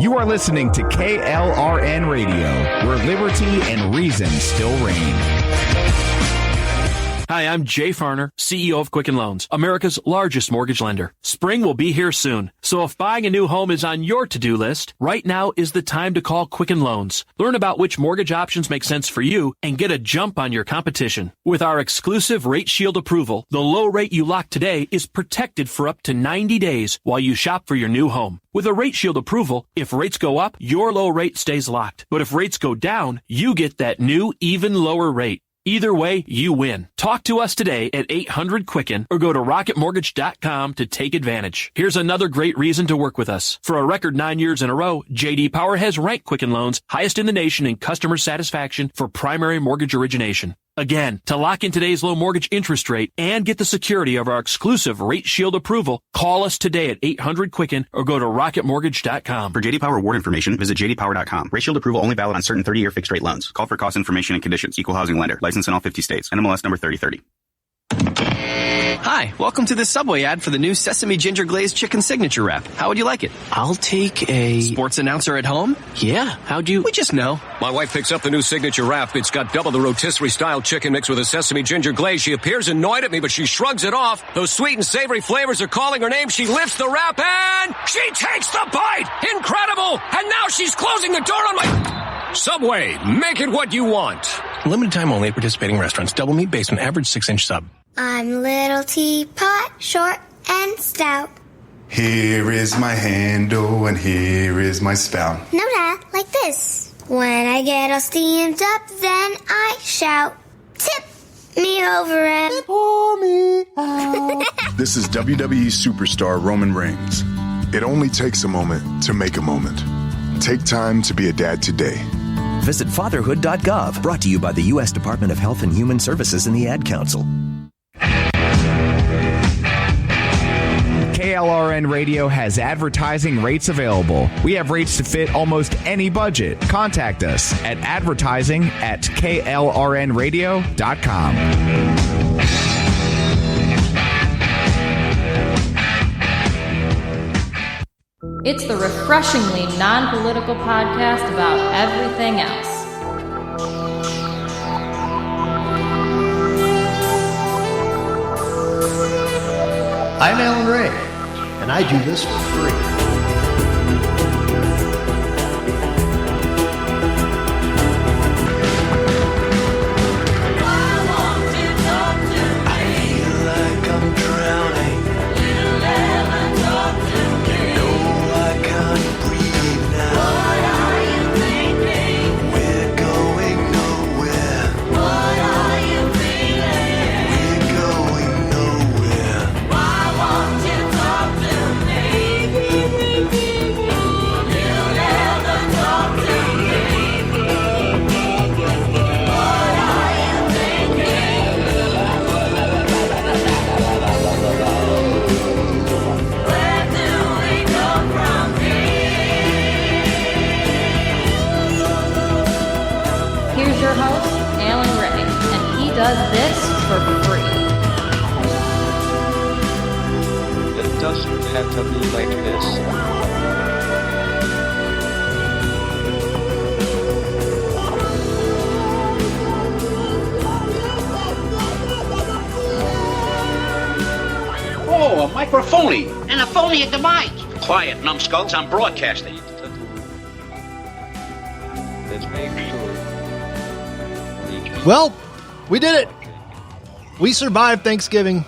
You are listening to KLRN Radio, where liberty and reason still reign. Hi, I'm Jay Farner, CEO of Quicken Loans, America's largest mortgage lender. Spring will be here soon, so if buying a new home is on your to-do list, right now is the time to call Quicken Loans. Learn about which mortgage options make sense for you and get a jump on your competition. With our exclusive Rate Shield approval, the low rate you lock today is protected for up to 90 days while you shop for your new home. With a Rate Shield approval, if rates go up, your low rate stays locked. But if rates go down, you get that new, even lower rate. Either way, you win. Talk to us today at 800-QUICKEN or go to rocketmortgage.com to take advantage. Here's another great reason to work with us. For a record 9 years in a row, J.D. Power has ranked Quicken Loans highest in the nation in customer satisfaction for primary mortgage origination. Again, to lock in today's low mortgage interest rate and get the security of our exclusive Rate Shield approval, call us today at 800-QUICKEN or go to rocketmortgage.com. For J.D. Power award information, visit jdpower.com. Rate Shield approval only valid on certain 30-year fixed-rate loans. Call for cost information and conditions. Equal housing lender. License in all 50 states. NMLS number 3030. Hi, welcome to the Subway ad for the new Sesame Ginger Glazed Chicken Signature Wrap. How would you like it? I'll take a... Sports announcer at home? Yeah, how'd you... We just know. My wife picks up the new Signature Wrap. It's got double the rotisserie-style chicken mixed with a sesame ginger glaze. She appears annoyed at me, but she shrugs it off. Those sweet and savory flavors are calling her name. She lifts the wrap and she takes the bite! Incredible! And now she's closing the door on my... Subway, make it what you want. Limited time only at participating restaurants. Double meat basement, average 6-inch sub. I'm little teapot, short and stout. Here is my handle and here is my spout. No, Dad, like this. When I get all steamed up, then I shout, tip me over and pour me out. This is WWE superstar Roman Reigns. It only takes a moment to make a moment. Take time to be a dad today. Visit fatherhood.gov, brought to you by the U.S. Department of Health and Human Services and the Ad Council. KLRN Radio has advertising rates available. We have rates to fit almost any budget. Contact us at advertising@klrnradio.com. It's the refreshingly non-political podcast about everything else. I'm Alan Ray, and I do this for free. Does this for free. It doesn't have to be like this. Oh, a microphony. And a phony at the mic. Quiet, numbskulls, I'm broadcasting. Let's make sure. Well, we did it. We survived Thanksgiving.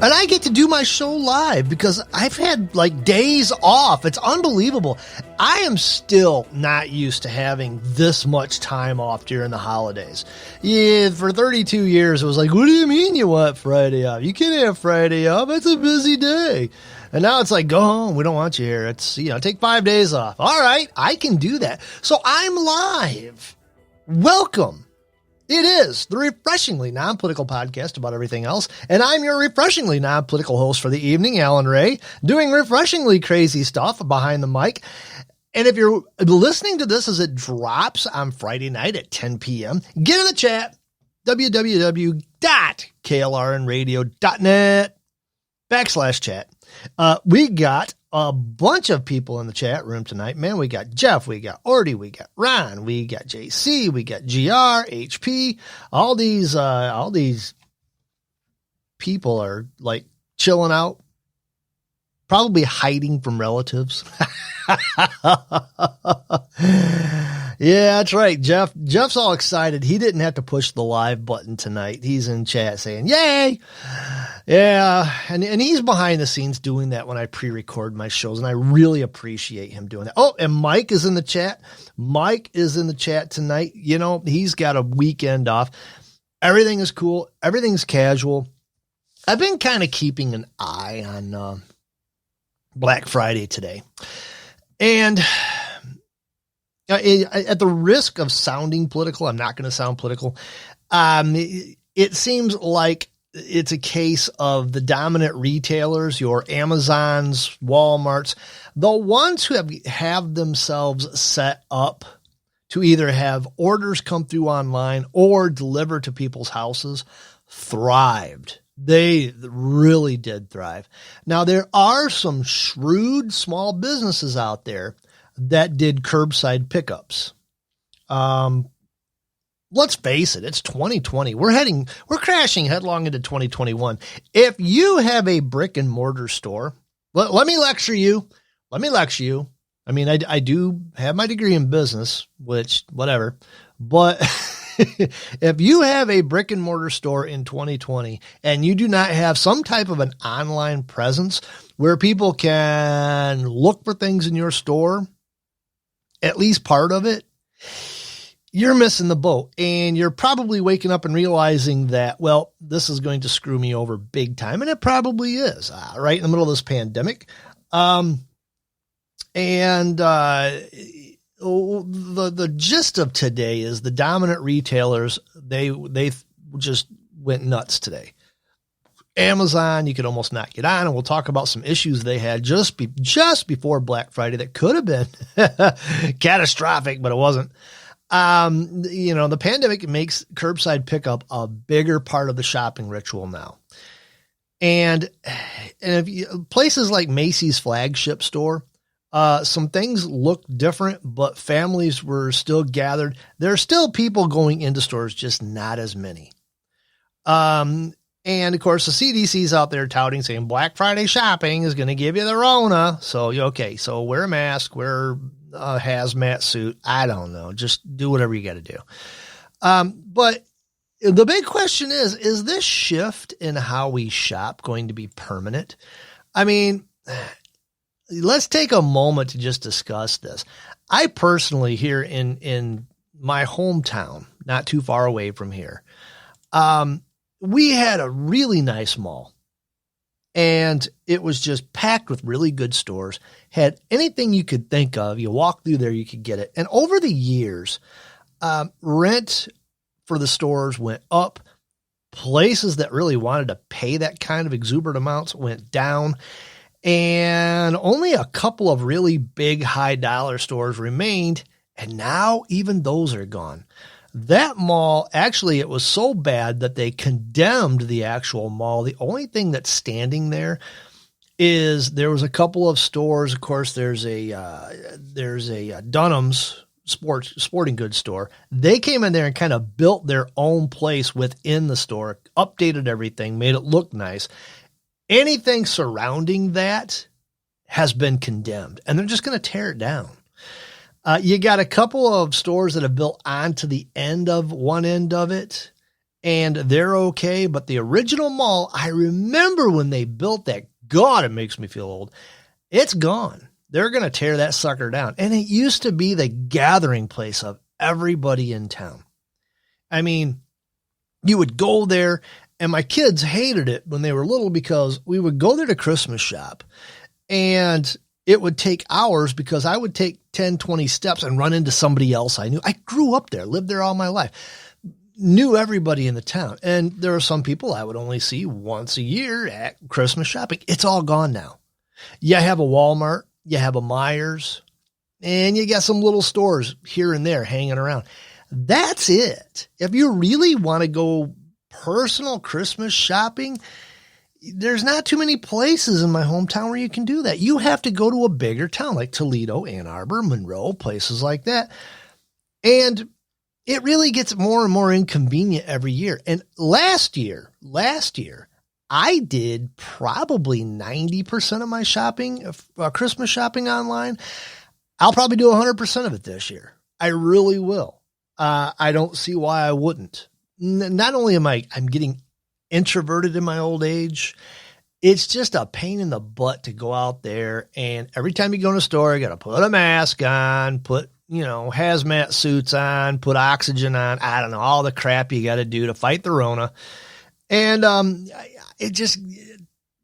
And I get to do my show live because I've had like days off. It's unbelievable. I am still not used to having this much time off during the holidays. Yeah, for 32 years, it was like, what do you mean you want Friday off? You can't have Friday off. It's a busy day. And now it's like, go home. We don't want you here. It's, take 5 days off. All right, I can do that. So I'm live. Welcome. It is the refreshingly non-political podcast about everything else. And I'm your refreshingly non-political host for the evening, Alan Ray, doing refreshingly crazy stuff behind the mic. And if you're listening to this as it drops on Friday night at 10 p.m., get in the chat, www.klrnradio.net. /chat. We got a bunch of people in the chat room tonight. Man, we got Jeff, we got Ordy, we got Ron, we got JC, we got GR, HP. All these people are like chilling out, probably hiding from relatives. Yeah, that's right. Jeff's all excited. He didn't have to push the live button tonight. He's in chat saying, yay. Yeah. And he's behind the scenes doing that when I pre-record my shows. And I really appreciate him doing that. Oh, and Mike is in the chat. Mike is in the chat tonight. You know, he's got a weekend off. Everything is cool. Everything's casual. I've been kind of keeping an eye on Black Friday today. And at the risk of sounding political, I'm not going to sound political. It seems like it's a case of the dominant retailers, your Amazons, Walmarts, the ones who have themselves set up to either have orders come through online or deliver to people's houses, thrived. They really did thrive. Now, there are some shrewd small businesses out there that did curbside pickups. Let's face it, it's 2020. We're crashing headlong into 2021. If you have a brick and mortar store, let me lecture you. I mean, I do have my degree in business, which whatever, but if you have a brick and mortar store in 2020 and you do not have some type of an online presence where people can look for things in your store, at least part of it, you're missing the boat. And you're probably waking up and realizing that, well, this is going to screw me over big time. And it probably is, right in the middle of this pandemic. The gist of today is the dominant retailers, they just went nuts today. Amazon, you could almost not get on, and we'll talk about some issues they had just before Black Friday that could have been catastrophic, but it wasn't. The pandemic makes curbside pickup a bigger part of the shopping ritual now. And if places like Macy's flagship store, some things look different, but families were still gathered. There are still people going into stores, just not as many. And of course the CDC's out there touting, saying Black Friday shopping is going to give you the Rona. So, okay. So wear a mask, wear a hazmat suit. I don't know. Just do whatever you got to do. But the big question is this shift in how we shop going to be permanent? I mean, let's take a moment to just discuss this. I personally, here in my hometown, not too far away from here, we had a really nice mall, and it was just packed with really good stores, had anything you could think of. You walk through there, you could get it. And over the years, rent for the stores went up. Places that really wanted to pay that kind of exuberant amounts went down. And only a couple of really big high dollar stores remained. And now even those are gone. That mall, actually, it was so bad that they condemned the actual mall. The only thing that's standing there is there was a couple of stores. Of course, there's a Dunham's sporting goods store. They came in there and kind of built their own place within the store, updated everything, made it look nice. Anything surrounding that has been condemned, and they're just going to tear it down. You got a couple of stores that have built onto the end of one end of it, and they're okay. But the original mall, I remember when they built that. God, it makes me feel old. It's gone. They're going to tear that sucker down. And it used to be the gathering place of everybody in town. I mean, you would go there, and my kids hated it when they were little because we would go there to Christmas shop, and it would take hours because I would take 10, 20 steps and run into somebody else I knew. I grew up there, lived there all my life, knew everybody in the town. And there are some people I would only see once a year at Christmas shopping. It's all gone now. You have a Walmart, you have a Myers, and you got some little stores here and there hanging around. That's it. If you really want to go personal Christmas shopping, there's not too many places in my hometown where you can do that. You have to go to a bigger town like Toledo, Ann Arbor, Monroe, places like that. And it really gets more and more inconvenient every year. And last year, I did probably 90% of my shopping, Christmas shopping online. I'll probably do 100% of it this year. I really will. I don't see why I wouldn't. Not only I'm getting introverted in my old age, it's just a pain in the butt to go out there. And every time you go in a store, you got to put a mask on, put, hazmat suits on, put oxygen on. I don't know, all the crap you got to do to fight the Rona. And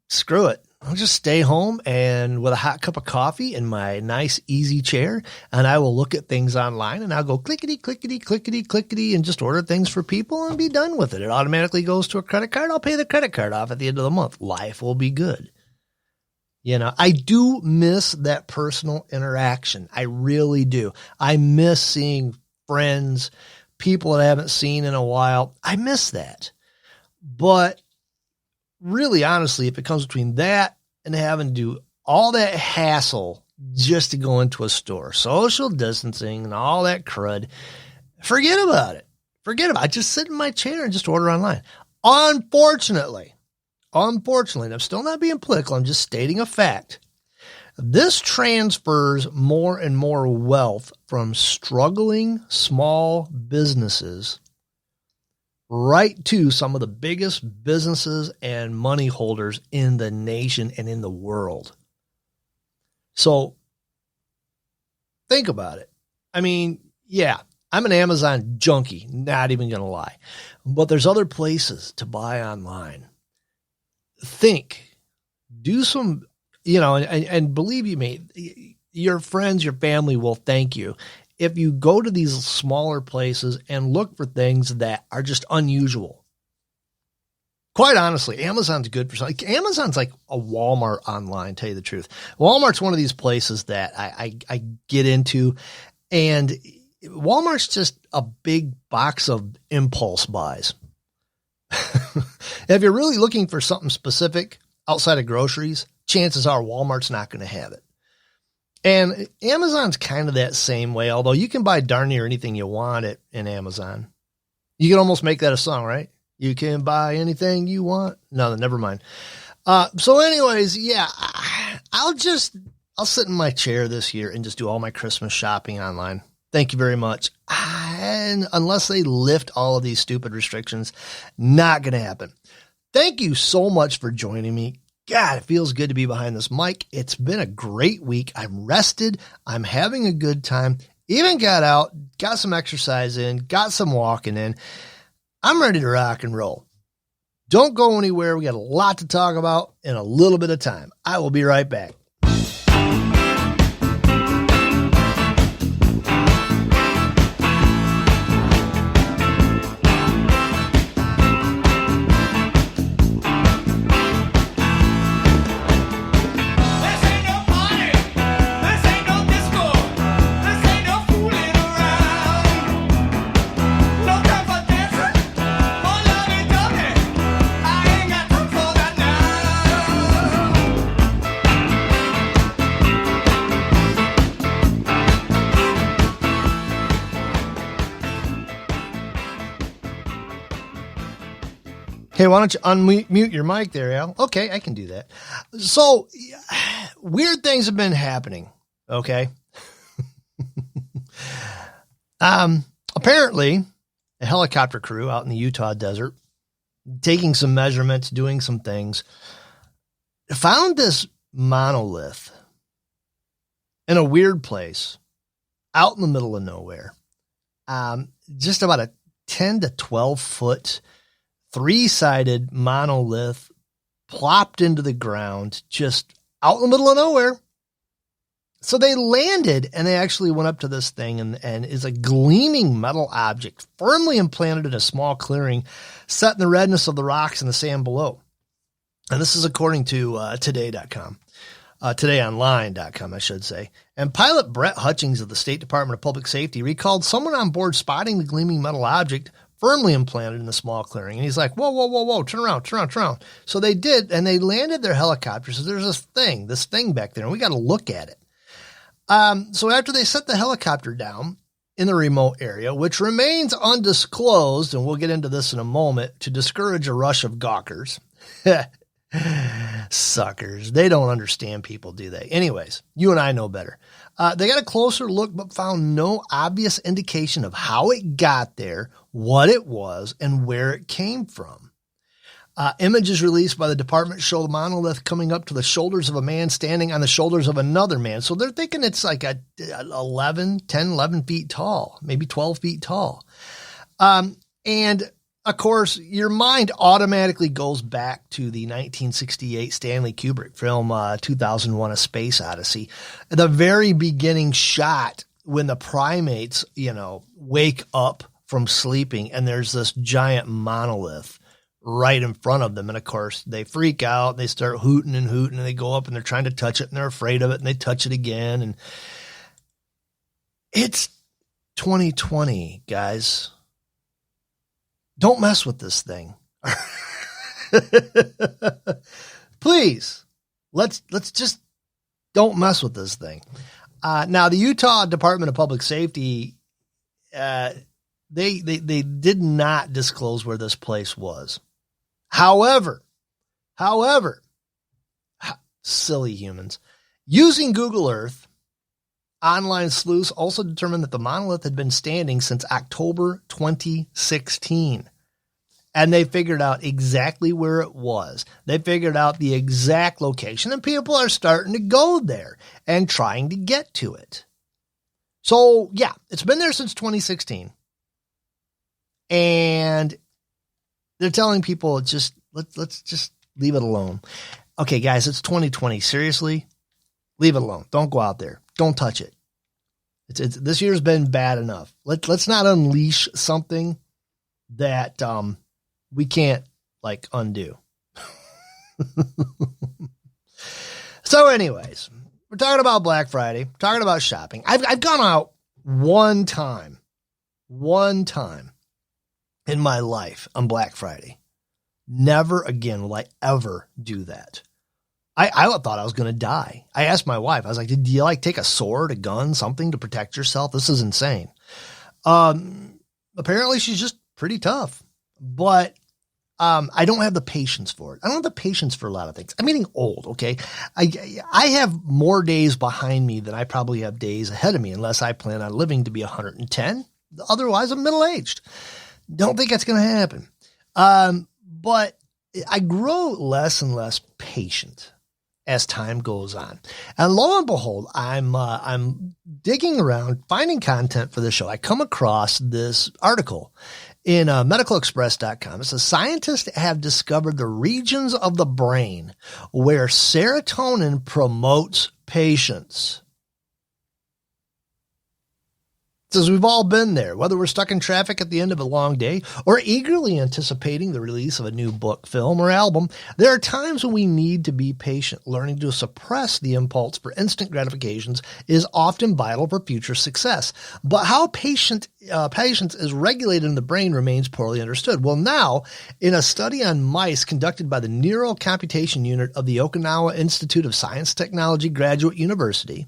screw it. I'll just stay home and with a hot cup of coffee in my nice, easy chair, and I will look at things online and I'll go clickety, clickety, clickety, clickety, and just order things for people and be done with it. It automatically goes to a credit card. I'll pay the credit card off at the end of the month. Life will be good. I do miss that personal interaction. I really do. I miss seeing friends, people that I haven't seen in a while. I miss that. But really, honestly, if it comes between that and having to do all that hassle just to go into a store, social distancing and all that crud, forget about it. I just sit in my chair and just order online. Unfortunately, and I'm still not being political, I'm just stating a fact. This transfers more and more wealth from struggling small businesses right to some of the biggest businesses and money holders in the nation and in the world. So think about it. I mean, yeah, I'm an Amazon junkie, not even going to lie, but there's other places to buy online. Do some, and believe you me, your friends, your family will thank you if you go to these smaller places and look for things that are just unusual. Quite honestly, Amazon's good for something. Amazon's like a Walmart online, tell you the truth. Walmart's one of these places that I get into, and Walmart's just a big box of impulse buys. If you're really looking for something specific outside of groceries, chances are Walmart's not going to have it. And Amazon's kind of that same way, although you can buy darn near anything you want in Amazon. You can almost make that a song, right? You can buy anything you want. No, never mind. So anyways, yeah, I'll sit in my chair this year and just do all my Christmas shopping online. Thank you very much. And unless they lift all of these stupid restrictions, not going to happen. Thank you so much for joining me. God, it feels good to be behind this mic. It's been a great week. I'm rested. I'm having a good time. Even got out, got some exercise in, got some walking in. I'm ready to rock and roll. Don't go anywhere. We got a lot to talk about in a little bit of time. I will be right back. Hey, why don't you unmute your mic there, Al? Okay, I can do that. So, weird things have been happening, okay? Apparently, a helicopter crew out in the Utah desert, taking some measurements, doing some things, found this monolith in a weird place out in the middle of nowhere. Just about a 10 to 12 foot three-sided monolith plopped into the ground, just out in the middle of nowhere. So they landed and they actually went up to this thing and is a gleaming metal object firmly implanted in a small clearing set in the redness of the rocks and the sand below. And this is according to today.com. Todayonline.com, I should say. And pilot Brett Hutchings of the State Department of Public Safety recalled someone on board spotting the gleaming metal object firmly implanted in the small clearing. And he's like, whoa, turn around. So they did, and they landed their helicopter. So there's this thing back there, and we got to look at it. So after they set the helicopter down in the remote area, which remains undisclosed, and we'll get into this in a moment, to discourage a rush of gawkers. Suckers. They don't understand people, do they? Anyways, you and I know better. They got a closer look, but found no obvious indication of how it got there, what it was, and where it came from. Images released by the department show the monolith coming up to the shoulders of a man standing on the shoulders of another man. So they're thinking it's like 11 feet tall, maybe 12 feet tall. And of course, your mind automatically goes back to the 1968 Stanley Kubrick film, 2001: A Space Odyssey. The very beginning shot when the primates, wake up from sleeping and there's this giant monolith right in front of them. And of course, they freak out. They start hooting and they go up and they're trying to touch it and they're afraid of it and they touch it again. And it's 2020, guys. Don't mess with this thing. Please, let's just don't mess with this thing. Now, the Utah Department of Public Safety, they did not disclose where this place was. However, silly humans, using Google Earth, online sleuths also determined that the monolith had been standing since October 2016. And they figured out exactly where it was. They figured out the exact location, and people are starting to go there and trying to get to it. So, yeah, it's been there since 2016. And they're telling people, let's just leave it alone. Okay, guys, it's 2020. Seriously, leave it alone. Don't go out there. Don't touch it. This year's been bad enough. Let's not unleash something that we can't undo. So anyways, we're talking about Black Friday, talking about shopping. I've gone out one time in my life on Black Friday. Never again will I ever do that. I thought I was going to die. I asked my wife, I was like, do you take a sword, a gun, something to protect yourself? This is insane. Apparently she's just pretty tough, but I don't have the patience for it. I don't have the patience for a lot of things. I'm getting old. Okay. I have more days behind me than I probably have days ahead of me, unless I plan on living to be 110. Otherwise I'm middle-aged. Don't think that's going to happen. But I grow less and less patient as time goes on. And lo and behold, I'm digging around, finding content for the show. I come across this article in medicalexpress.com. It says scientists have discovered the regions of the brain where serotonin promotes patience. It says we've all been there, whether we're stuck in traffic at the end of a long day or eagerly anticipating the release of a new book, film, or album. There are times when we need to be patient. Learning to suppress the impulse for instant gratifications is often vital for future success. But how patience is regulated in the brain remains poorly understood. Well, now, in a study on mice conducted by the Neurocomputation Unit of the Okinawa Institute of Science Technology Graduate University,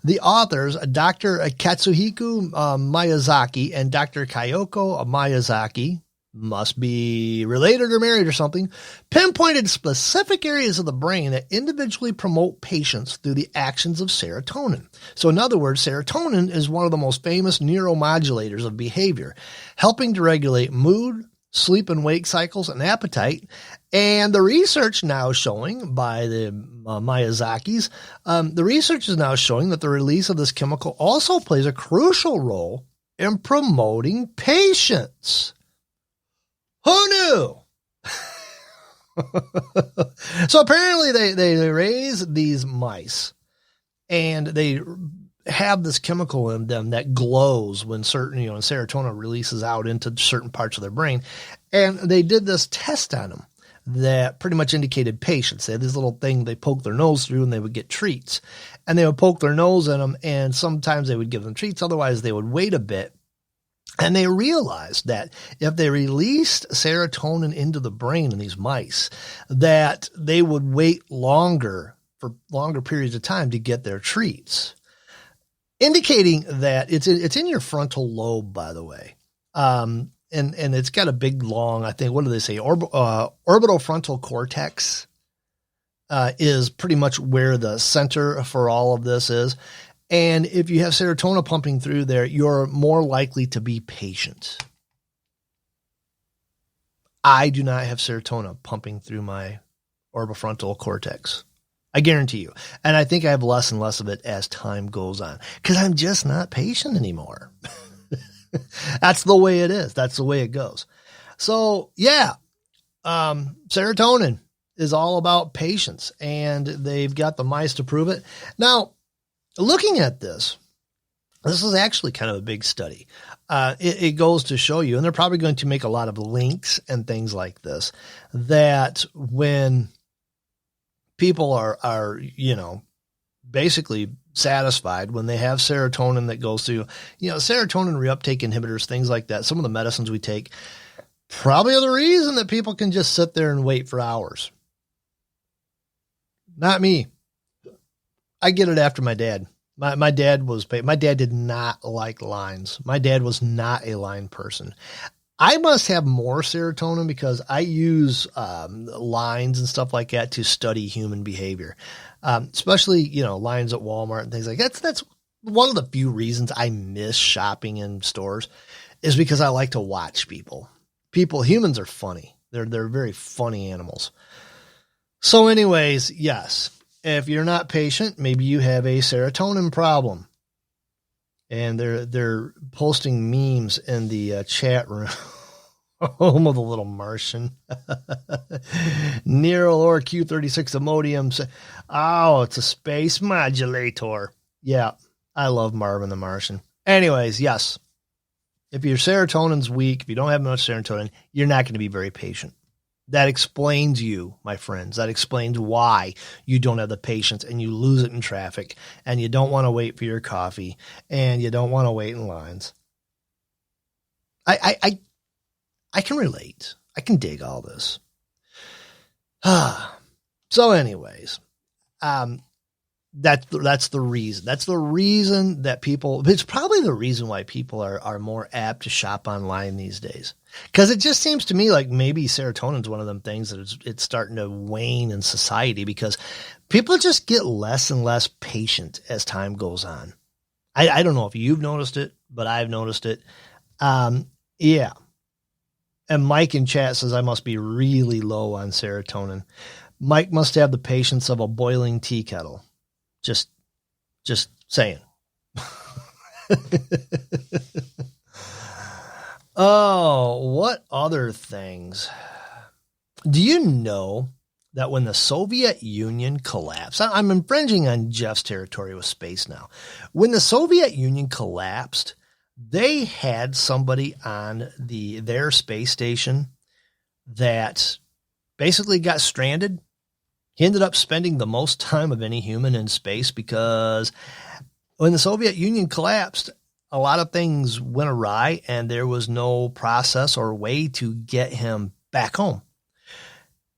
the authors, Dr. Katsuhiko Miyazaki and Dr. Kyoko Miyazaki, must be related or married or something, pinpointed specific areas of the brain that individually promote patience through the actions of serotonin. So in other words, serotonin is one of the most famous neuromodulators of behavior, helping to regulate mood, sleep and wake cycles, and appetite. And the research now showing by the Miyazakis, the research is now showing that the release of this chemical also plays a crucial role in promoting patience. Who knew? So apparently they raise these mice and they have this chemical in them that glows when certain, serotonin releases out into certain parts of their brain. And they did this test on them that pretty much indicated patience. They had this little thing they poked their nose through and they would get treats. And they would poke their nose in them, and sometimes they would give them treats. Otherwise, they would wait a bit And they realized that if they released serotonin into the brain in these mice, that they would wait for longer periods of time to get their treats, indicating that it's in your frontal lobe, by the way. And it's got a big, long, I think, what do they say? Orbital frontal cortex is pretty much where the center for all of this is. And if you have serotonin pumping through there, you're more likely to be patient. I do not have serotonin pumping through my orbifrontal cortex. I guarantee you. And I think I have less and less of it as time goes on because I'm just not patient anymore. That's the way it is. That's the way it goes. So yeah, serotonin is all about patience, and they've got the mice to prove it. Now, looking at this is actually kind of a big study. It goes to show you, and they're probably going to make a lot of links and things like this, that when people are basically satisfied, when they have serotonin that goes through, serotonin reuptake inhibitors, things like that, some of the medicines we take, probably are the reason that people can just sit there and wait for hours. Not me. I get it after my dad. My dad did not like lines. My dad was not a line person. I must have more serotonin because I use lines and stuff like that to study human behavior, especially, lines at Walmart and things like that. That's one of the few reasons I miss shopping in stores is because I like to watch people. Humans are funny. They're very funny animals. So anyways, yes, if you're not patient, maybe you have a serotonin problem. And they're posting memes in the chat room. Home of the little Martian. Neural or Q36 Imodium. Oh, it's a space modulator. Yeah, I love Marvin the Martian. Anyways, yes. If your serotonin's weak, if you don't have much serotonin, you're not going to be very patient. That explains you, my friends. That explains why you don't have the patience and you lose it in traffic and you don't want to wait for your coffee and you don't want to wait in lines. I can relate. I can dig all this. So anyways, that's the reason. That's the reason that it's probably the reason why people are more apt to shop online these days. Because it just seems to me like maybe serotonin is one of them things that it's starting to wane in society because people just get less and less patient as time goes on. I don't know if you've noticed it, but I've noticed it. Yeah. And Mike in chat says I must be really low on serotonin. Mike must have the patience of a boiling tea kettle. Just saying. Oh, what other things? Do you know that when the Soviet Union collapsed, I'm infringing on Jeff's territory with space now. When the Soviet Union collapsed, they had somebody on their space station that basically got stranded. He ended up spending the most time of any human in space because when the Soviet Union collapsed, a lot of things went awry and there was no process or way to get him back home.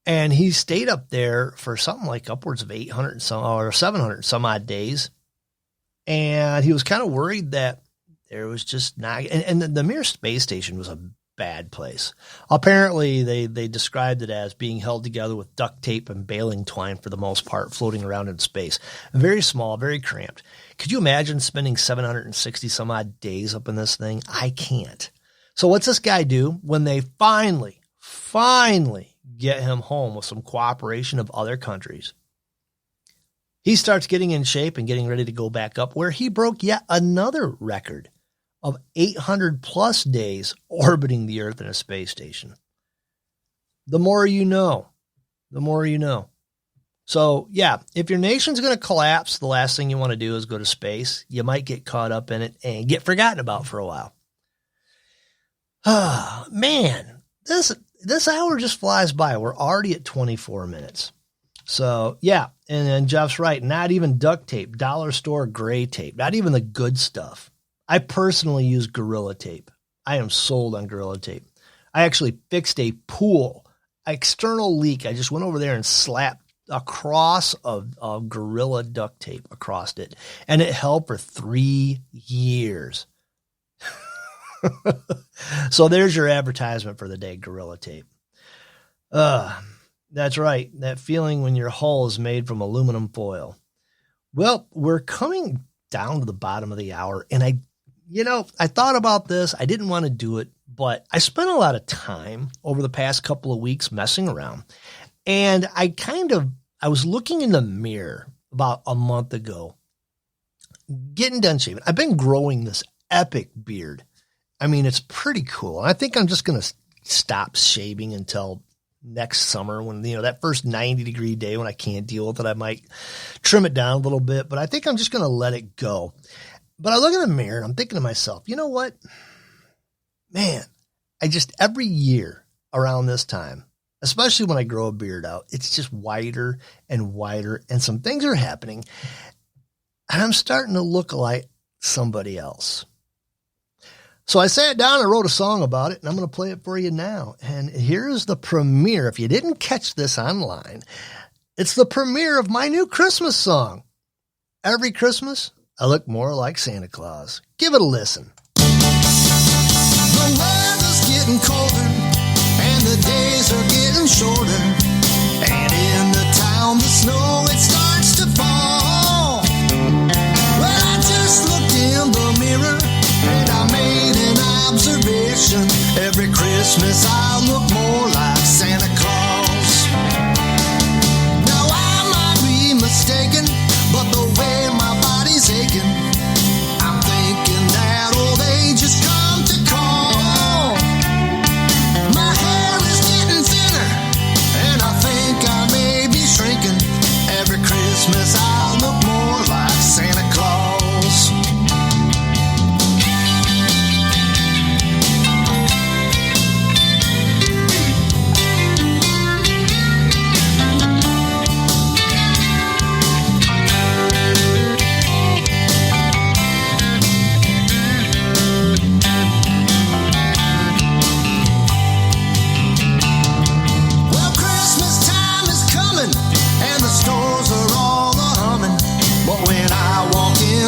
And he stayed up there for something like upwards of 800 or 700 some odd days. And he was kind of worried that there was just not, and the Mir space station was a bad place. Apparently they described it as being held together with duct tape and baling twine for the most part, floating around in space. Very small, very cramped. Could you imagine spending 760 some odd days up in this thing? I can't. So what's this guy do when they finally get him home with some cooperation of other countries? He starts getting in shape and getting ready to go back up, where he broke yet another record of 800 plus days orbiting the Earth in a space station. The more you know, the more you know. So yeah, if your nation's going to collapse, the last thing you want to do is go to space. You might get caught up in it and get forgotten about for a while. Ah, man, this hour just flies by. We're already at 24 minutes. So yeah, and Jeff's right. Not even duct tape, dollar store gray tape, not even the good stuff. I personally use Gorilla Tape. I am sold on Gorilla Tape. I actually fixed a pool, external leak. I just went over there and slapped a cross of Gorilla duct tape across it, and it held for 3 years. So there's your advertisement for the day, Gorilla Tape. That's right. That feeling when your hull is made from aluminum foil. Well, we're coming down to the bottom of the hour, and I thought about this. I didn't want to do it, but I spent a lot of time over the past couple of weeks messing around, and I was looking in the mirror about a month ago, getting done shaving. I've been growing this epic beard. I mean, it's pretty cool. I think I'm just going to stop shaving until next summer when, that first 90-degree day when I can't deal with it. I might trim it down a little bit, but I think I'm just going to let it go. But I look in the mirror and I'm thinking to myself, you know what? Man, every year around this time, especially when I grow a beard out, it's just wider and wider, and some things are happening, and I'm starting to look like somebody else. So I sat down and wrote a song about it, and I'm going to play it for you now. And here's the premiere. If you didn't catch this online, it's the premiere of my new Christmas song. Every Christmas, I look more like Santa Claus. Give it a listen. The weather's getting colder, and the days are getting shorter. And in the town, the snow, it starts to fall. Well, I just looked in the mirror, and I made an observation. Every Christmas I look more like Santa Claus. Now I might be mistaken, but the way my body's aching, I'm thinking that old age has come to call. My hair is getting thinner, and I think I may be shrinking. Every Christmas I look more like Santa Claus.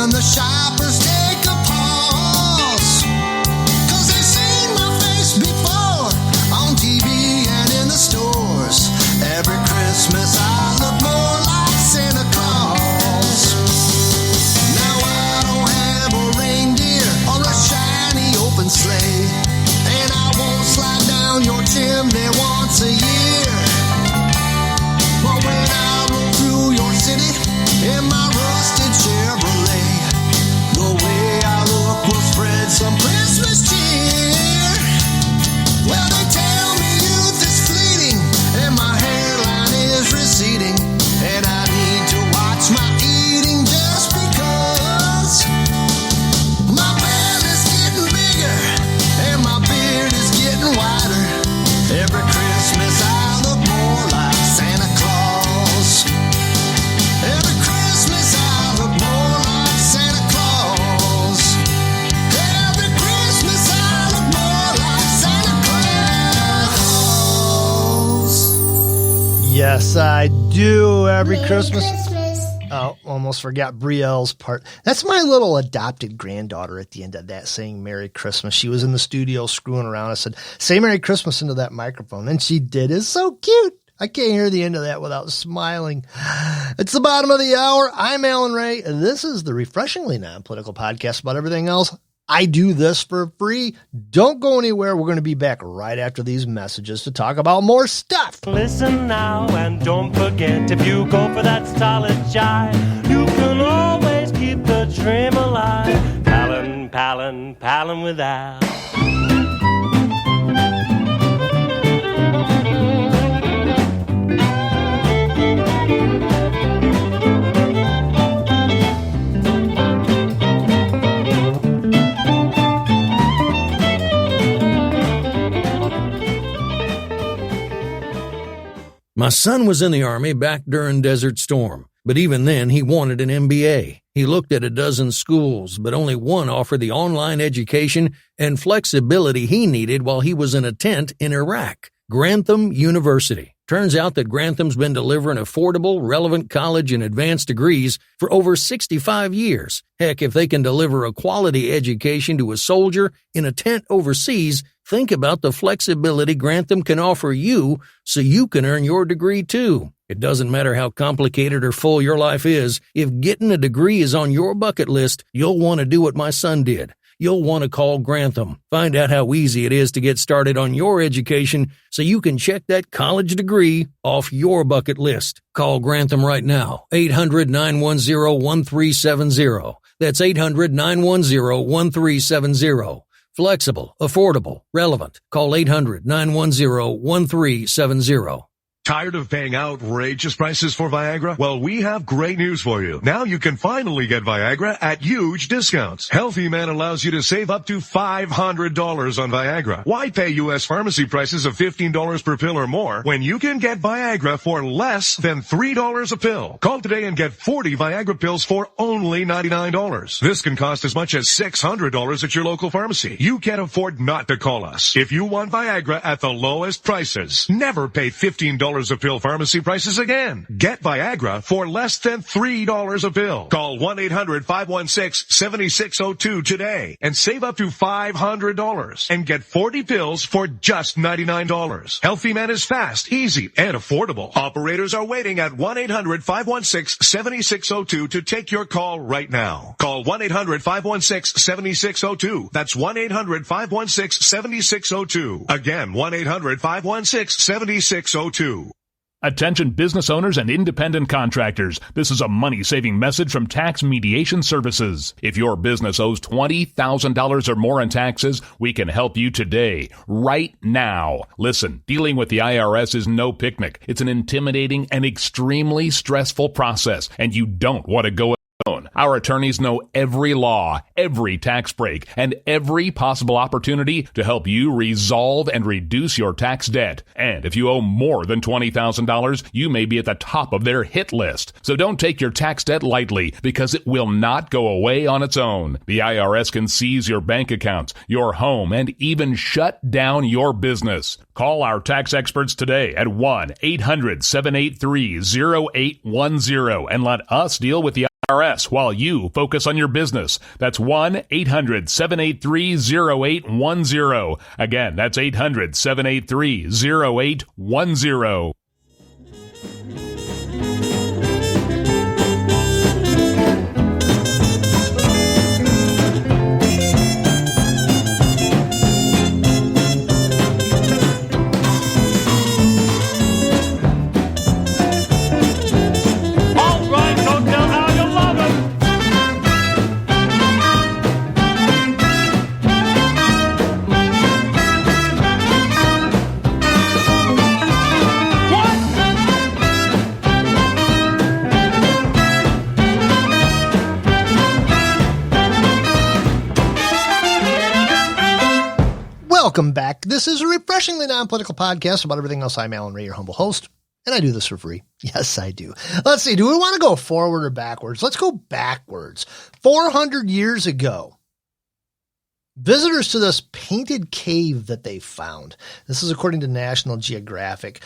The shoppers take a pause, 'cause they've seen my face before on TV and in the stores. Every Christmas I look more like Santa Claus. Now I don't have a reindeer or a shiny open sleigh, and I won't slide down your chimney once a year. But when I roll through your city in my rusted Chevrolet, the way I look will spread some Christmas cheer. Well, they tell me youth is fleeting and my hairline is receding, and I need to watch my eating just because my belly's getting bigger and my beard is getting wider. Every Christmas I look more like Santa Claus. Every Christmas I look more like Santa Claus. Every Christmas I look more like Santa Claus. Yes, I do. Every Christmas. Oh, almost forgot Brielle's part. That's my little adopted granddaughter at the end of that saying Merry Christmas. She was in the studio screwing around. I said, say Merry Christmas into that microphone. And she did. It's so cute. I can't hear the end of that without smiling. It's the bottom of the hour. I'm Alan Ray, and this is the refreshingly non-political podcast about everything else. I do this for free. Don't go anywhere. We're going to be back right after these messages to talk about more stuff. Listen now and don't forget, if you go for that solid jive, you can always keep the dream alive. Palin with Al. My son was in the Army back during Desert Storm, But even then, he wanted an MBA. He looked at a dozen schools, but only one offered the online education and flexibility he needed while he was in a tent in Iraq. Grantham University. Turns out that Grantham's been delivering affordable, relevant college and advanced degrees for over 65 years. Heck, if they can deliver a quality education to a soldier in a tent overseas, think about the flexibility Grantham can offer you so you can earn your degree too. It doesn't matter how complicated or full your life is. If getting a degree is on your bucket list, you'll want to do what my son did. You'll want to call Grantham. Find out how easy it is to get started on your education so you can check that college degree off your bucket list. Call Grantham right now. 800-910-1370. That's 800-910-1370. Flexible, affordable, relevant. Call 800-910-1370. Tired of paying outrageous prices for Viagra? Well, we have great news for you. Now you can finally get Viagra at huge discounts. Healthy Man allows you to save up to $500 on Viagra. Why pay U.S. pharmacy prices of $15 per pill or more when you can get Viagra for less than $3 a pill? Call today and get 40 Viagra pills for only $99. This can cost as much as $600 at your local pharmacy. You can't afford not to call us. If you want Viagra at the lowest prices, never pay $15 a pill pharmacy prices again. Get Viagra for less than $3 a pill. Call 1-800-516-7602 today and save up to $500 and get 40 pills for just $99. Healthy Man is fast, easy, and affordable. Operators are waiting at 1-800-516-7602 to take your call right now. Call 1-800-516-7602. That's 1-800-516-7602. Again, 1-800-516-7602. Attention business owners and independent contractors. This is a money-saving message from Tax Mediation Services. If your business owes $20,000 or more in taxes, we can help you today, right now. Listen, dealing with the IRS is no picnic. It's an intimidating and extremely stressful process, and you don't want to go alone. Our attorneys know every law, every tax break, and every possible opportunity to help you resolve and reduce your tax debt. And if you owe more than $20,000, you may be at the top of their hit list. So don't take your tax debt lightly, because it will not go away on its own. The IRS can seize your bank accounts, your home, and even shut down your business. Call our tax experts today at 1-800-783-0810 and let us deal with the IRS while you focus on your business. That's 1-800-783-0810. Again, that's 800-783-0810. Welcome back. This is a refreshingly non-political podcast about everything else. I'm Alan Ray, your humble host, and I do this for free. Yes, I do. Let's see. Do we want to go forward or backwards? Let's go backwards. 400 years ago, visitors to this painted cave that they found. This is according to National Geographic.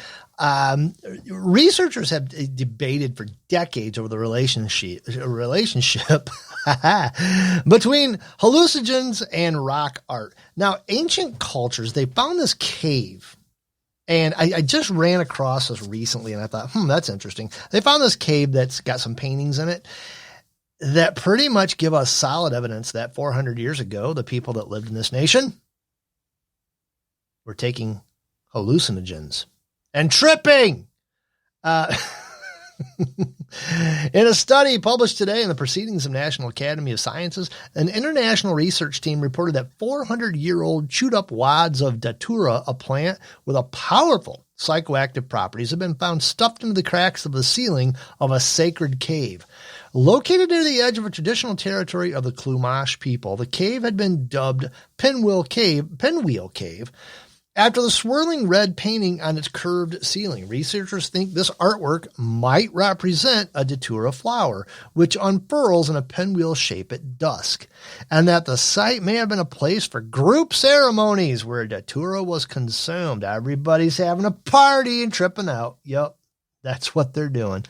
Researchers have debated for decades over the relationship between hallucinogens and rock art. Now, ancient cultures, they found this cave, and I just ran across this recently, and I thought, that's interesting. They found this cave that's got some paintings in it that pretty much give us solid evidence that 400 years ago, the people that lived in this nation were taking hallucinogens and tripping. In a study published today in the Proceedings of National Academy of Sciences, an international research team reported that 400-year-old chewed-up wads of datura, a plant with a powerful psychoactive properties, have been found stuffed into the cracks of the ceiling of a sacred cave. Located near the edge of a traditional territory of the Chumash people, the cave had been dubbed Pinwheel Cave, After the swirling red painting on its curved ceiling, researchers think this artwork might represent a datura flower, which unfurls in a pinwheel shape at dusk, and that the site may have been a place for group ceremonies where datura was consumed. Everybody's having a party and tripping out. Yep, that's what they're doing.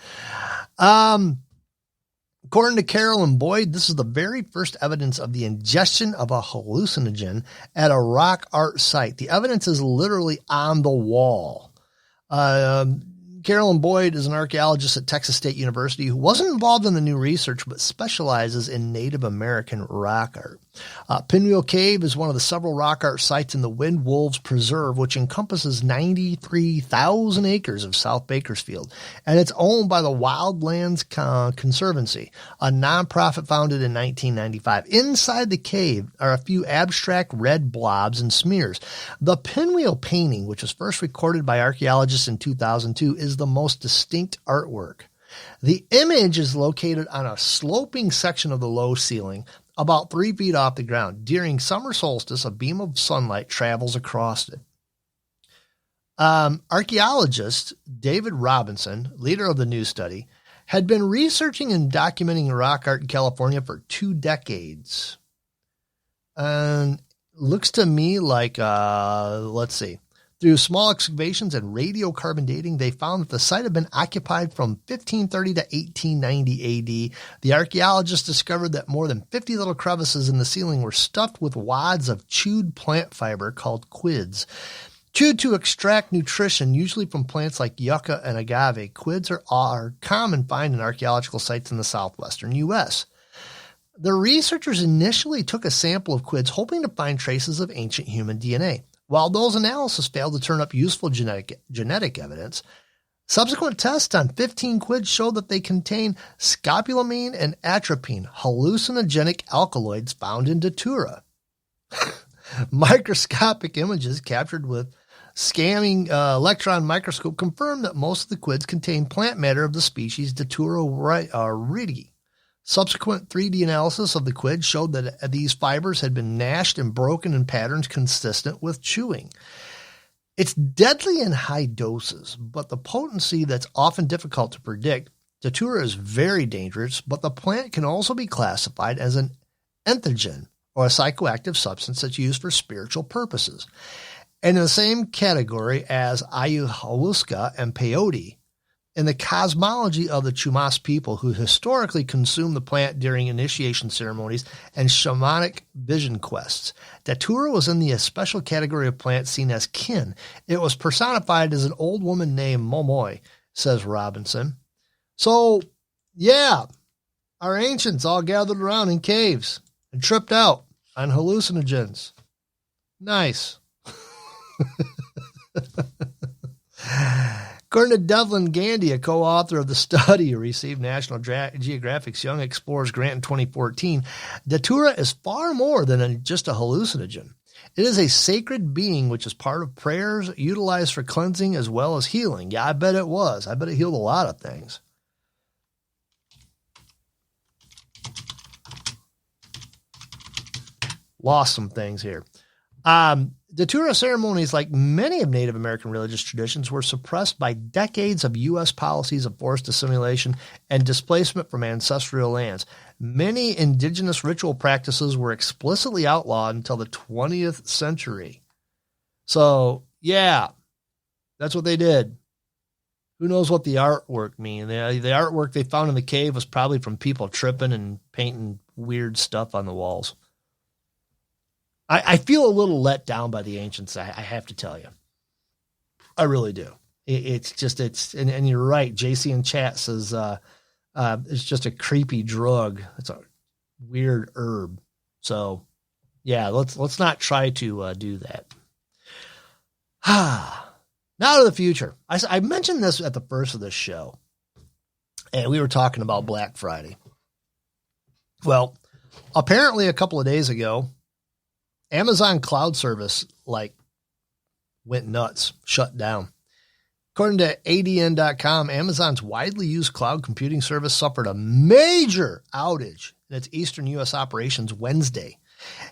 According to Carolyn Boyd, this is the very first evidence of the ingestion of a hallucinogen at a rock art site. The evidence is literally on the wall. Carolyn Boyd is an archaeologist at Texas State University who wasn't involved in the new research but specializes in Native American rock art. Pinwheel Cave is one of the several rock art sites in the Wind Wolves Preserve, which encompasses 93,000 acres of South Bakersfield, and it's owned by the Wildlands Conservancy, a nonprofit founded in 1995. Inside the cave are a few abstract red blobs and smears. The pinwheel painting, which was first recorded by archaeologists in 2002, is the most distinct artwork. The image is located on a sloping section of the low ceiling, about 3 feet off the ground. During summer solstice, a beam of sunlight travels across it. Archaeologist David Robinson, leader of the new study, had been researching and documenting rock art in California for 2 decades. And looks to me like, let's see. Through small excavations and radiocarbon dating, they found that the site had been occupied from 1530 to 1890 AD. The archaeologists discovered that more than 50 little crevices in the ceiling were stuffed with wads of chewed plant fiber called quids. Chewed to extract nutrition, usually from plants like yucca and agave, quids are common find in archaeological sites in the southwestern U.S. The researchers initially took a sample of quids, hoping to find traces of ancient human DNA. While those analyses failed to turn up useful genetic evidence, subsequent tests on 15 quids showed that they contain scopolamine and atropine, hallucinogenic alkaloids found in datura. Microscopic images captured with scanning electron microscope confirm that most of the quids contain plant matter of the species Datura ridi. Subsequent 3D analysis of the quid showed that these fibers had been gnashed and broken in patterns consistent with chewing. It's deadly in high doses, but the potency that's often difficult to predict. Datura is very dangerous, but the plant can also be classified as an entheogen, or a psychoactive substance that's used for spiritual purposes, and in the same category as ayahuasca and peyote. In the cosmology of the Chumash people who historically consumed the plant during initiation ceremonies and shamanic vision quests, Datura was in the special category of plants seen as kin. It was personified as an old woman named Momoi, says Robinson. So, yeah, our ancients all gathered around in caves and tripped out on hallucinogens. Nice. According to Devlin Gandy, a co-author of the study who received National Geographic's Young Explorers Grant in 2014, Datura is far more than just a hallucinogen. It is a sacred being which is part of prayers utilized for cleansing as well as healing. Yeah, I bet it was. I bet it healed a lot of things. Lost some things here. Datura ceremonies, like many of Native American religious traditions, were suppressed by decades of U.S. policies of forced assimilation and displacement from ancestral lands. Many indigenous ritual practices were explicitly outlawed until the 20th century. So, yeah, that's what they did. Who knows what the artwork means? The artwork they found in the cave was probably from people tripping and painting weird stuff on the walls. I feel a little let down by the ancients, I have to tell you. I really do. And you're right. JC in chat says it's just a creepy drug. It's a weird herb. So, yeah, let's not try to do that. Now to the future. I mentioned this at the first of this show, and we were talking about Black Friday. Well, apparently a couple of days ago, Amazon cloud service went nuts, shut down. According to ADN.com, Amazon's widely used cloud computing service suffered a major outage in its eastern U.S. operations Wednesday.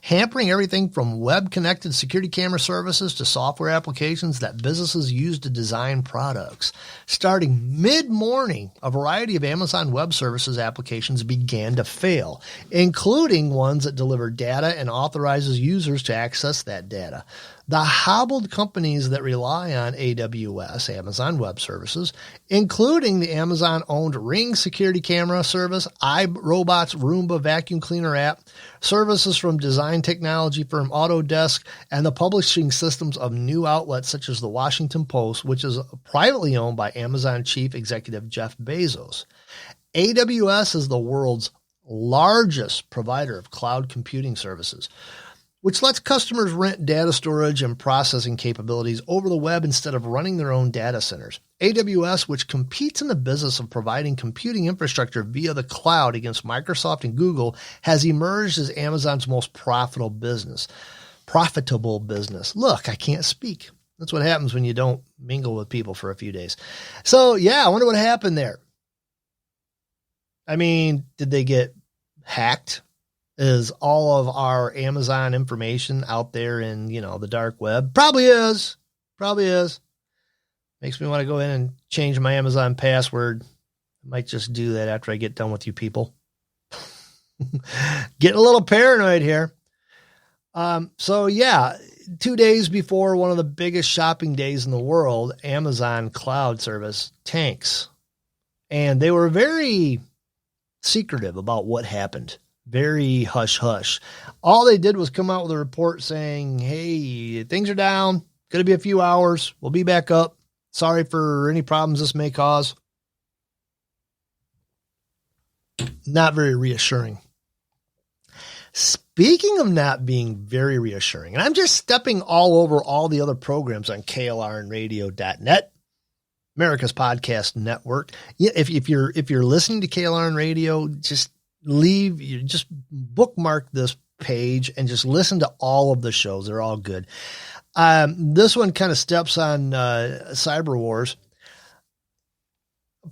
hampering everything from web-connected security camera services to software applications that businesses use to design products. Starting mid-morning, a variety of Amazon Web Services applications began to fail, including ones that deliver data and authorizes users to access that data. The hobbled companies that rely on AWS, Amazon Web Services, including the Amazon-owned Ring security camera service, iRobot's Roomba vacuum cleaner app, services from design technology firm Autodesk, and the publishing systems of new outlets such as the Washington Post, which is privately owned by Amazon chief executive Jeff Bezos. AWS is the world's largest provider of cloud computing services, which lets customers rent data storage and processing capabilities over the web instead of running their own data centers. AWS, which competes in the business of providing computing infrastructure via the cloud against Microsoft and Google, has emerged as Amazon's most profitable business. Look, I can't speak. That's what happens when you don't mingle with people for a few days. So, yeah, I wonder what happened there. I mean, did they get hacked? Is all of our Amazon information out there in, the dark web? Probably is. Makes me want to go in and change my Amazon password. I might just do that after I get done with you people. Getting a little paranoid here. 2 days before one of the biggest shopping days in the world, Amazon cloud service tanks. And they were very secretive about what happened. Very hush-hush. All they did was come out with a report saying, hey, things are down. Going to be a few hours. We'll be back up. Sorry for any problems this may cause. Not very reassuring. Speaking of not being very reassuring, and I'm just stepping all over all the other programs on KLRNRadio.net, America's Podcast Network. Yeah, if you're listening to KLRN Radio, just bookmark this page and just listen to all of the shows. They're all good. This one kind of steps on cyber wars.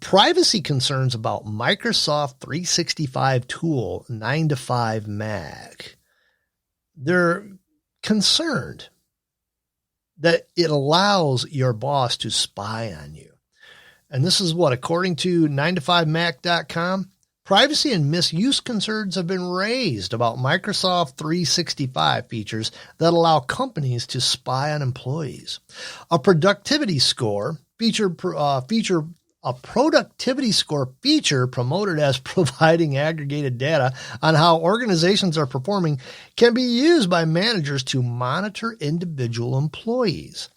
Privacy concerns about Microsoft 365 tool 9to5 Mac. They're concerned that it allows your boss to spy on you. And this is what, according to 9to5mac.com, privacy and misuse concerns have been raised about Microsoft 365 features that allow companies to spy on employees. A productivity score feature promoted as providing aggregated data on how organizations are performing can be used by managers to monitor individual employees.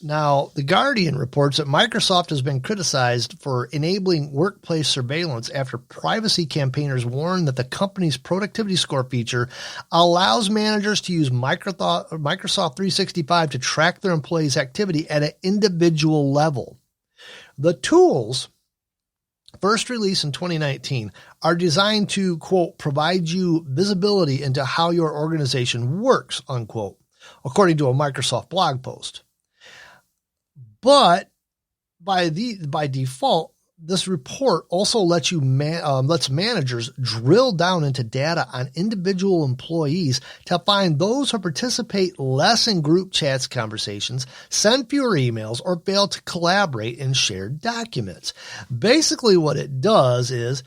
Now, The Guardian reports that Microsoft has been criticized for enabling workplace surveillance after privacy campaigners warned that the company's productivity score feature allows managers to use Microsoft 365 to track their employees' activity at an individual level. The tools, first released in 2019, are designed to, quote, provide you visibility into how your organization works, unquote, according to a Microsoft blog post. But by default, this report also lets managers drill down into data on individual employees to find those who participate less in group chats conversations, send fewer emails, or fail to collaborate in shared documents. Basically, what it does is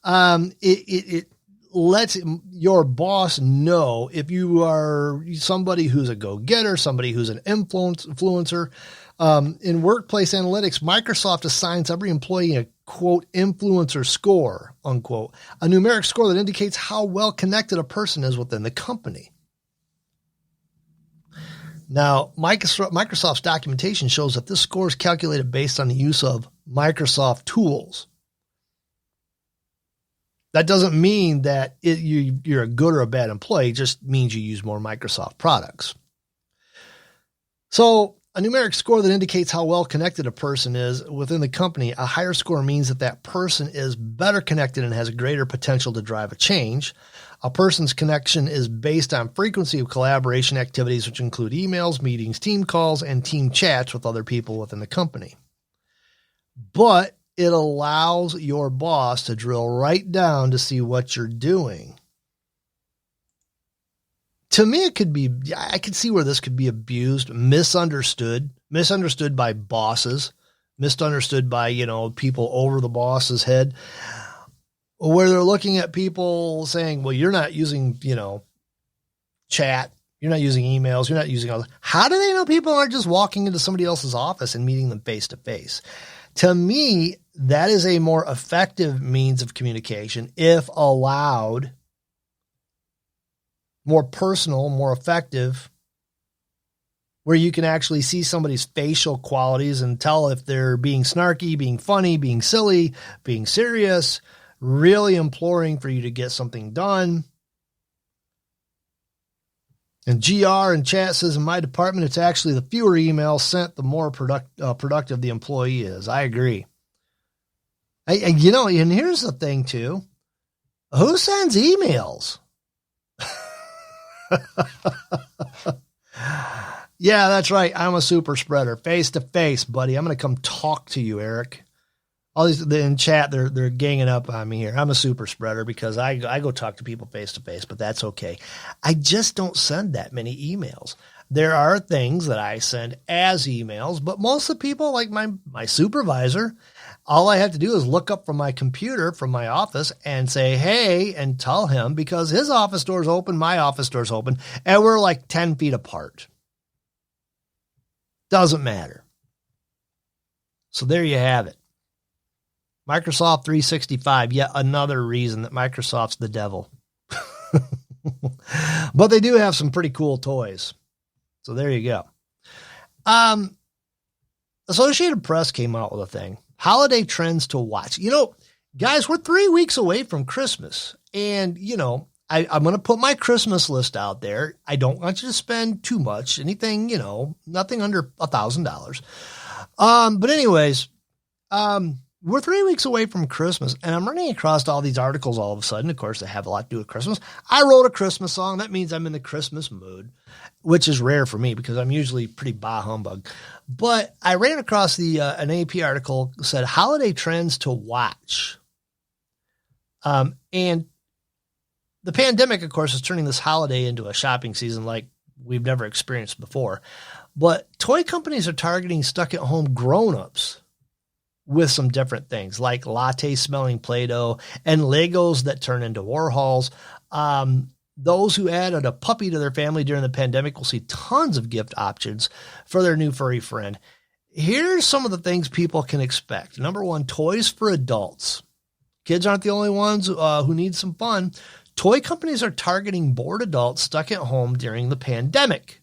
it lets your boss know if you are somebody who's a go-getter, somebody who's an influencer. In workplace analytics, Microsoft assigns every employee a, quote, influencer score, unquote, a numeric score that indicates how well connected a person is within the company. Now, Microsoft's documentation shows that this score is calculated based on the use of Microsoft tools. That doesn't mean that you're a good or a bad employee. It just means you use more Microsoft products. So, a numeric score that indicates how well connected a person is within the company, a higher score means that person is better connected and has a greater potential to drive a change. A person's connection is based on frequency of collaboration activities, which include emails, meetings, team calls, and team chats with other people within the company. But it allows your boss to drill right down to see what you're doing. to me, it could be, I could see where this could be abused, misunderstood by bosses, misunderstood by, people over the boss's head, where they're looking at people saying, well, you're not using, chat. You're not using emails. You're not using all this. How do they know people aren't just walking into somebody else's office and meeting them face to face? To me, that is a more effective means of communication if allowed, more personal, more effective, where you can actually see somebody's facial qualities and tell if they're being snarky, being funny, being silly, being serious, really imploring for you to get something done. And GR in chat says, in my department, it's actually the fewer emails sent, the more productive the employee is. I agree. And here's the thing too. Who sends emails? Yeah, that's right. I'm a super spreader. Face to face, buddy. I'm going to come talk to you, Eric. All these in chat, they're ganging up on me here. I'm a super spreader because I go talk to people face to face, but that's okay. I just don't send that many emails. There are things that I send as emails, but most of the people, like my supervisor, all I have to do is look up from my computer from my office and say, hey, and tell him, because his office door's open, my office door's open, and we're like 10 feet apart. Doesn't matter. So there you have it. Microsoft 365, yet another reason that Microsoft's the devil. But they do have some pretty cool toys. So there you go. Associated Press came out with a thing. Holiday trends to watch. Guys, we're 3 weeks away from Christmas. And, I'm going to put my Christmas list out there. I don't want you to spend too much. Anything, nothing under $1,000. But anyways, we're 3 weeks away from Christmas, and I'm running across all these articles all of a sudden. Of course, they have a lot to do with Christmas. I wrote a Christmas song. That means I'm in the Christmas mood, which is rare for me because I'm usually pretty bah humbug. But I ran across an AP article that said holiday trends to watch. And the pandemic, of course, is turning this holiday into a shopping season like we've never experienced before. But toy companies are targeting stuck-at-home grown-ups with some different things like latte-smelling Play-Doh and Legos that turn into Warhols. Those who added a puppy to their family during the pandemic will see tons of gift options for their new furry friend. Here's some of the things people can expect. Number one, toys for adults. Kids aren't the only ones who need some fun. Toy companies are targeting bored adults stuck at home during the pandemic.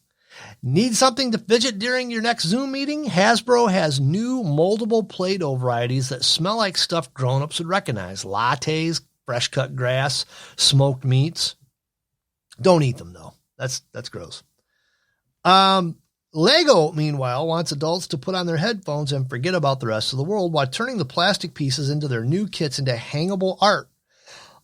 Need something to fidget during your next Zoom meeting? Hasbro has new moldable Play-Doh varieties that smell like stuff grown-ups would recognize. Lattes, fresh cut grass, smoked meats. Don't eat them, though. That's gross. Lego, meanwhile, wants adults to put on their headphones and forget about the rest of the world while turning the plastic pieces into their new kits into hangable art.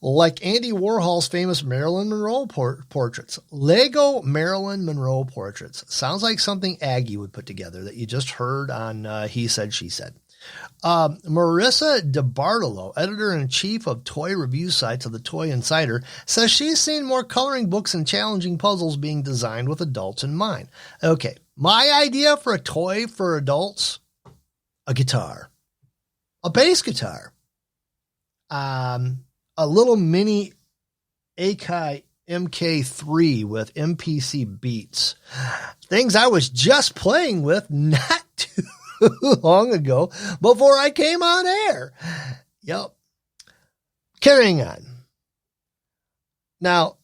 Like Andy Warhol's famous Marilyn Monroe portraits. Lego Marilyn Monroe portraits. Sounds like something Aggie would put together that you just heard on He Said, She Said. Marissa DiBartolo, editor-in-chief of toy review sites of the Toy Insider, says she's seen more coloring books and challenging puzzles being designed with adults in mind. Okay, my idea for a toy for adults, a guitar. A bass guitar. A little mini Akai MK3 with MPC beats. Things I was just playing with not too long ago before I came on air. Yep. Carrying on. Now,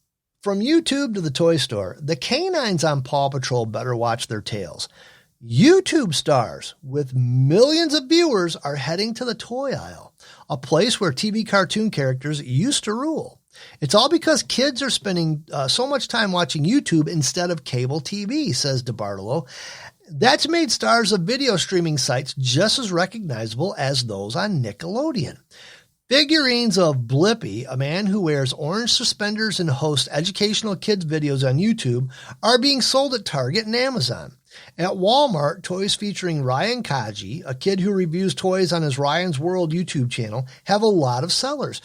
from YouTube to the toy store, the canines on Paw Patrol better watch their tails. YouTube stars with millions of viewers are heading to the toy aisle, a place where TV cartoon characters used to rule. It's all because kids are spending so much time watching YouTube instead of cable TV, says DiBartolo. That's made stars of video streaming sites just as recognizable as those on Nickelodeon. Figurines of Blippi, a man who wears orange suspenders and hosts educational kids videos on YouTube, are being sold at Target and Amazon. At Walmart, toys featuring Ryan Kaji, a kid who reviews toys on his Ryan's World YouTube channel, have a lot of sellers.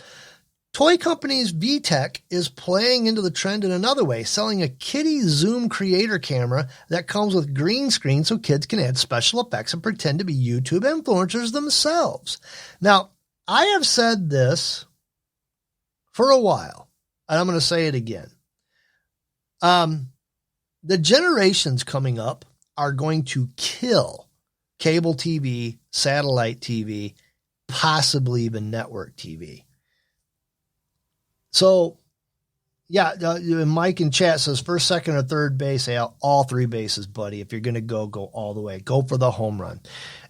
Toy company's VTech is playing into the trend in another way, selling a kiddie zoom creator camera that comes with green screen so kids can add special effects and pretend to be YouTube influencers themselves. Now, I have said this for a while, and I'm going to say it again. The generations coming up are going to kill cable TV, satellite TV, possibly even network TV. So, yeah, Mike in chat says first, second, or third base, all three bases, buddy. If you're going to go all the way. Go for the home run.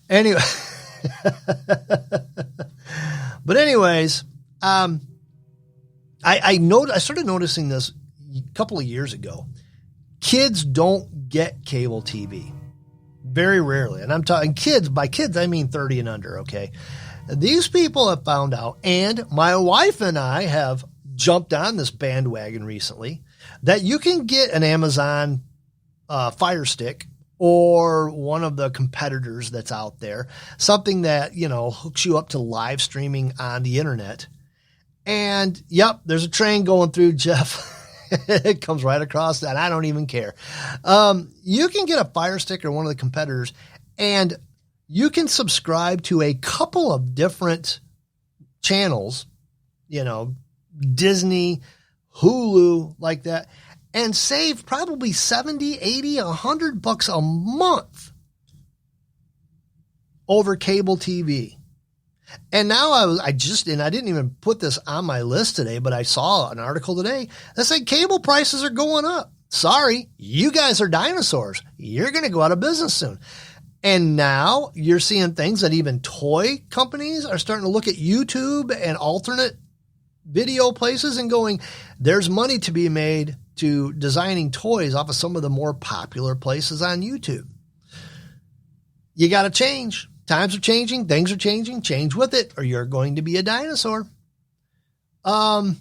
Anyway. But anyways, I started noticing this a couple of years ago. Kids don't get cable TV. Very rarely. And I'm talking kids. By kids, I mean 30 and under, okay? These people have found out, and my wife and I have jumped on this bandwagon recently, that you can get an Amazon Fire Stick or one of the competitors that's out there, something that, hooks you up to live streaming on the internet. And yep, there's a train going through, Jeff. It comes right across that. I don't even care. You can get a Fire Stick or one of the competitors, and you can subscribe to a couple of different channels, Disney, Hulu, like that, and save probably 70, 80, $100 a month over cable TV. And now I didn't even put this on my list today, but I saw an article today that said cable prices are going up. Sorry, you guys are dinosaurs. You're going to go out of business soon. And now you're seeing things that even toy companies are starting to look at YouTube and alternate video places and going, there's money to be made to designing toys off of some of the more popular places on YouTube. You got to change. Times are changing. Things are changing. Change with it, or you're going to be a dinosaur. Carrying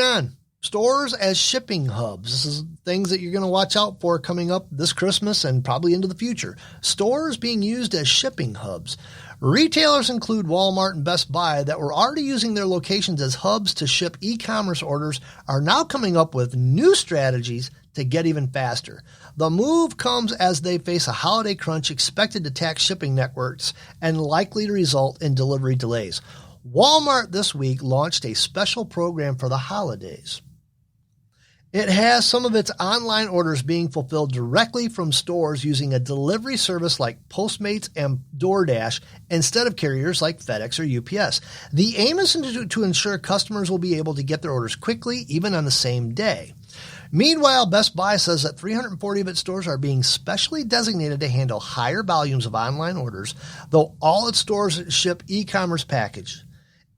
on. Stores as shipping hubs. This is things that you're going to watch out for coming up this Christmas and probably into the future. Stores being used as shipping hubs. Retailers include Walmart and Best Buy that were already using their locations as hubs to ship e-commerce orders are now coming up with new strategies to get even faster. The move comes as they face a holiday crunch expected to tax shipping networks and likely to result in delivery delays. Walmart this week launched a special program for the holidays. It has some of its online orders being fulfilled directly from stores using a delivery service like Postmates and DoorDash instead of carriers like FedEx or UPS. The aim is to ensure customers will be able to get their orders quickly, even on the same day. Meanwhile, Best Buy says that 340 of its stores are being specially designated to handle higher volumes of online orders, though all its stores ship e-commerce package.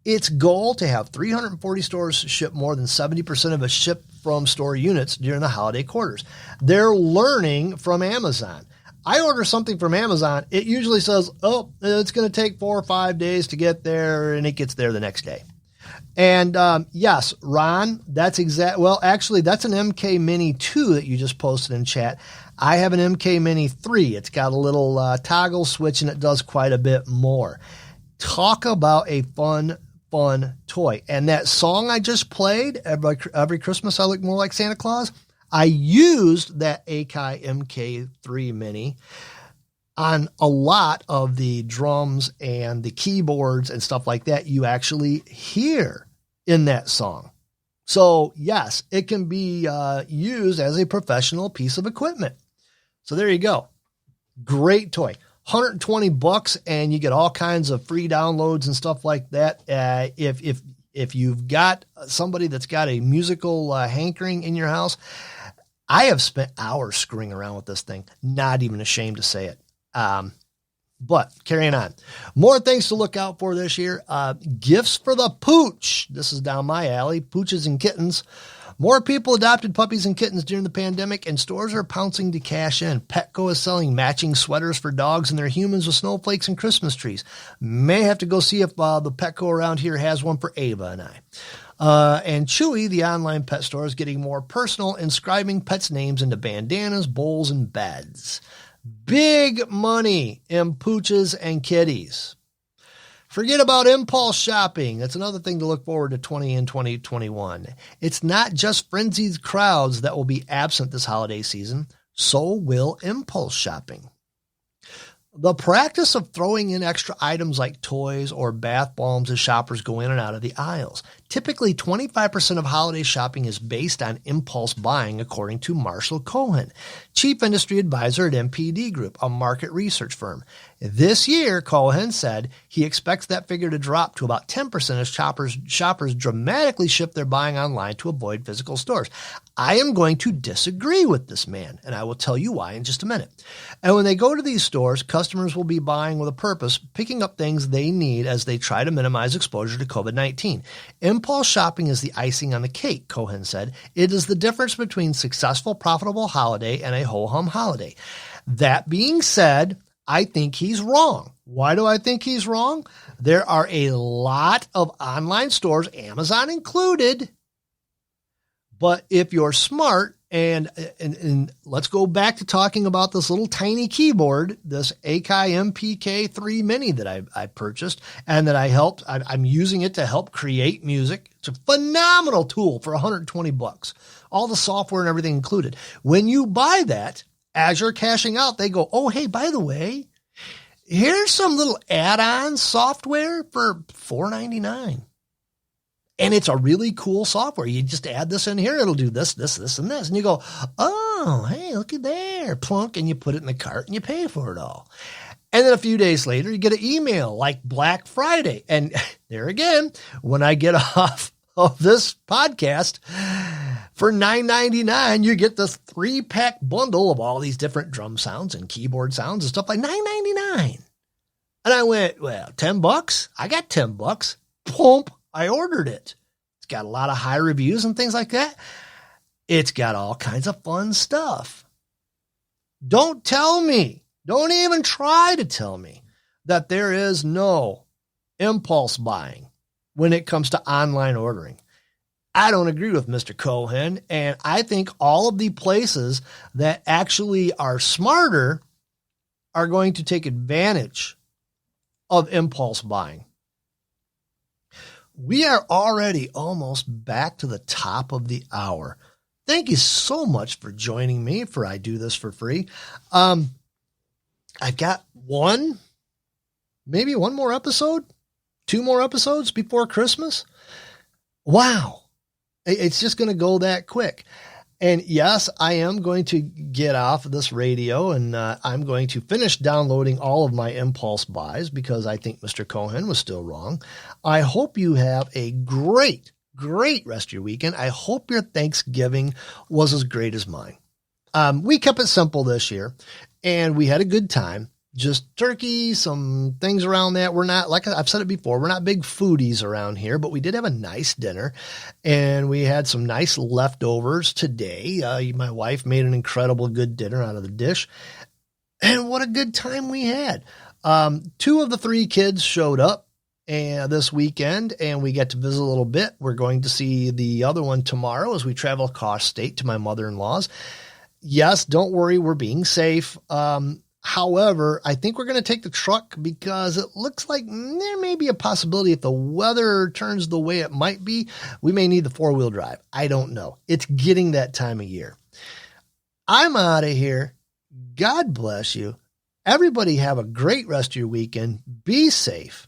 Its goal to have 340 stores ship more than 70% of its ship from store units during the holiday quarters. They're learning from Amazon. I order something from Amazon. It usually says, it's going to take 4 or 5 days to get there, and it gets there the next day. And yes, Ron, that's actually, that's an MK Mini 2 that you just posted in chat. I have an MK Mini 3. It's got a little toggle switch, and it does quite a bit more. Talk about a fun toy. And that song I just played, every Christmas I look more like Santa Claus, I used that Akai MK3 Mini on a lot of the drums and the keyboards and stuff like that you actually hear in that song. So yes, it can be used as a professional piece of equipment. So there you go. Great toy. $120 and you get all kinds of free downloads and stuff like that. If you've got somebody that's got a musical hankering in your house, I have spent hours screwing around with this thing. Not even ashamed to say it. But carrying on, more things to look out for this year. Gifts for the pooch. This is down my alley. Pooches and kittens. More people adopted puppies and kittens during the pandemic, and stores are pouncing to cash in. Petco is selling matching sweaters for dogs and their humans with snowflakes and Christmas trees. May have to go see if the Petco around here has one for Ava and I. And Chewy, the online pet store, is getting more personal, inscribing pets' names into bandanas, bowls, and beds. Big money in pooches and kitties. Forget about impulse shopping. That's another thing to look forward to 2021. It's not just frenzied crowds that will be absent this holiday season. So will impulse shopping. The practice of throwing in extra items like toys or bath bombs as shoppers go in and out of the aisles. Typically, 25% of holiday shopping is based on impulse buying, according to Marshall Cohen, Chief Industry Advisor at MPD Group, a market research firm. This year, Cohen said he expects that figure to drop to about 10% as shoppers dramatically shift their buying online to avoid physical stores. I am going to disagree with this man, and I will tell you why in just a minute. And when they go to these stores, customers will be buying with a purpose, picking up things they need as they try to minimize exposure to COVID-19. Impulse shopping is the icing on the cake, Cohen said. It is the difference between successful, profitable holiday and a ho-hum holiday. That being said, I think he's wrong. Why do I think he's wrong? There are a lot of online stores, Amazon included. But if you're smart, and let's go back to talking about this little tiny keyboard, this Akai MPK3 Mini that I purchased and that I'm using it to help create music. It's a phenomenal tool for $120. All the software and everything included. When you buy that, as you're cashing out, they go, oh, hey, by the way, here's some little add-on software for $4.99. And it's a really cool software. You just add this in here. It'll do this, this, this, and this. And you go, oh, hey, look at there. Plunk, and you put it in the cart and you pay for it all. And then a few days later, you get an email like Black Friday. And there again, when I get off of this podcast, for $9.99, you get this 3-pack bundle of all these different drum sounds and keyboard sounds and stuff like $9.99. And I went, well, $10? I got $10. Pump. I ordered it. It's got a lot of high reviews and things like that. It's got all kinds of fun stuff. Don't tell me, don't even try to tell me that there is no impulse buying when it comes to online ordering. I don't agree with Mr. Cohen, and I think all of the places that actually are smarter are going to take advantage of impulse buying. We are already almost back to the top of the hour. Thank you so much for joining me for I Do This for Free. I've got maybe one more episode, 2 more episodes before Christmas. Wow. It's just going to go that quick. And yes, I am going to get off of this radio and I'm going to finish downloading all of my impulse buys because I think Mr. Cohen was still wrong. I hope you have a great rest of your weekend. I hope your Thanksgiving was as great as mine. We kept it simple this year and we had a good time. Just turkey, some things around that. We're not, like I've said it before, we're not big foodies around here, but we did have a nice dinner and we had some nice leftovers today. My wife made an incredible good dinner out of the dish and what a good time we had. 2 of the 3 kids showed up this weekend and we get to visit a little bit. We're going to see the other one tomorrow as we travel across state to my mother-in-law's. Yes, don't worry. We're being safe. However, I think we're going to take the truck because it looks like there may be a possibility if the weather turns the way it might be, we may need the 4-wheel drive. I don't know. It's getting that time of year. I'm out of here. God bless you. Everybody have a great rest of your weekend. Be safe,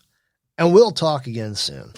and we'll talk again soon.